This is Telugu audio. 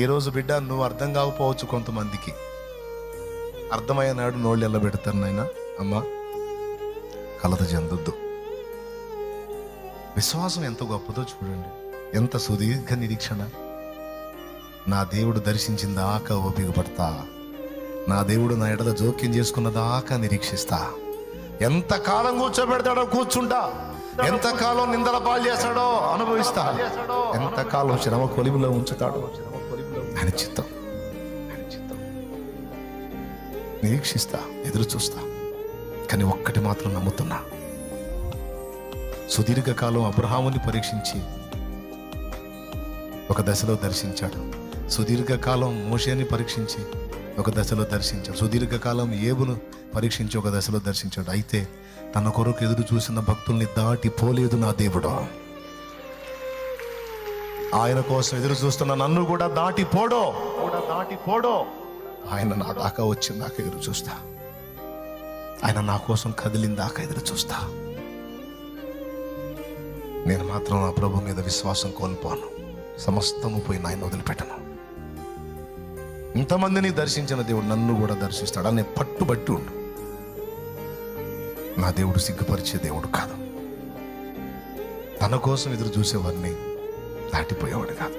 ఈరోజు బిడ్డ నువ్వు అర్థం కాకపోవచ్చు, కొంతమందికి అర్థమయ్యే నాడు నోళ్ళు ఎల్లబెడతారు. నాయన అమ్మ కలత చెందొద్దు. విశ్వాసం ఎంత గొప్పదో చూడండి, ఎంత సుదీర్ఘ నిరీక్షణ. నా దేవుడు దర్శించిన దాకా ఓపిక పడతా, నా దేవుడు నా ఎడల జోక్యం చేసుకున్న దాకా నిరీక్షిస్తా. ఎంతకాలం కూర్చోబెడతాడో కూర్చుంటా, ఎంతకాలం నిందల పాలు చేస్తాడో అనుభవిస్తా, ఎంతకాలం శ్రమ కొలిమిలో ఉంచుతాడో ఆయన చిత్తం. నిరీక్షిస్తా, ఎదురు చూస్తా. కానీ ఒక్కటి మాత్రం నమ్ముతున్నా, సుదీర్ఘకాలం అబ్రహాముని పరీక్షించి ఒక దశలో దర్శించాడు. సుదీర్ఘకాలం మోషేని పరీక్షించి ఒక దశలో దర్శించాడు. సుదీర్ఘకాలం ఏబును పరీక్షించి ఒక దశలో దర్శించాడు. అయితే తన కొరకు ఎదురు చూసిన భక్తుల్ని దాటిపోలేదు నా దేవుడు. ఆయన కోసం ఎదురు చూస్తున్న నన్ను కూడా దాటిపోడో. ఆయన నా దాకా వచ్చిన దాకా ఎదురు చూస్తా. ఆయన నా కోసం కదిలిన దాకా ఎదురు చూస్తా. నేను మాత్రం నా ప్రభు మీద విశ్వాసం కోల్పోను. సమస్తము పోయి ఆయన వదిలిపెట్టను. ఇంతమందిని దర్శించిన దేవుడు నన్ను కూడా దర్శిస్తాడు అనే పట్టుబట్టి ఉండు. నా దేవుడు సిగ్గుపరిచే దేవుడు కాదు. తన కోసం ఎదురు చూసేవాడిని దాటిపోయేవాడు కాదు.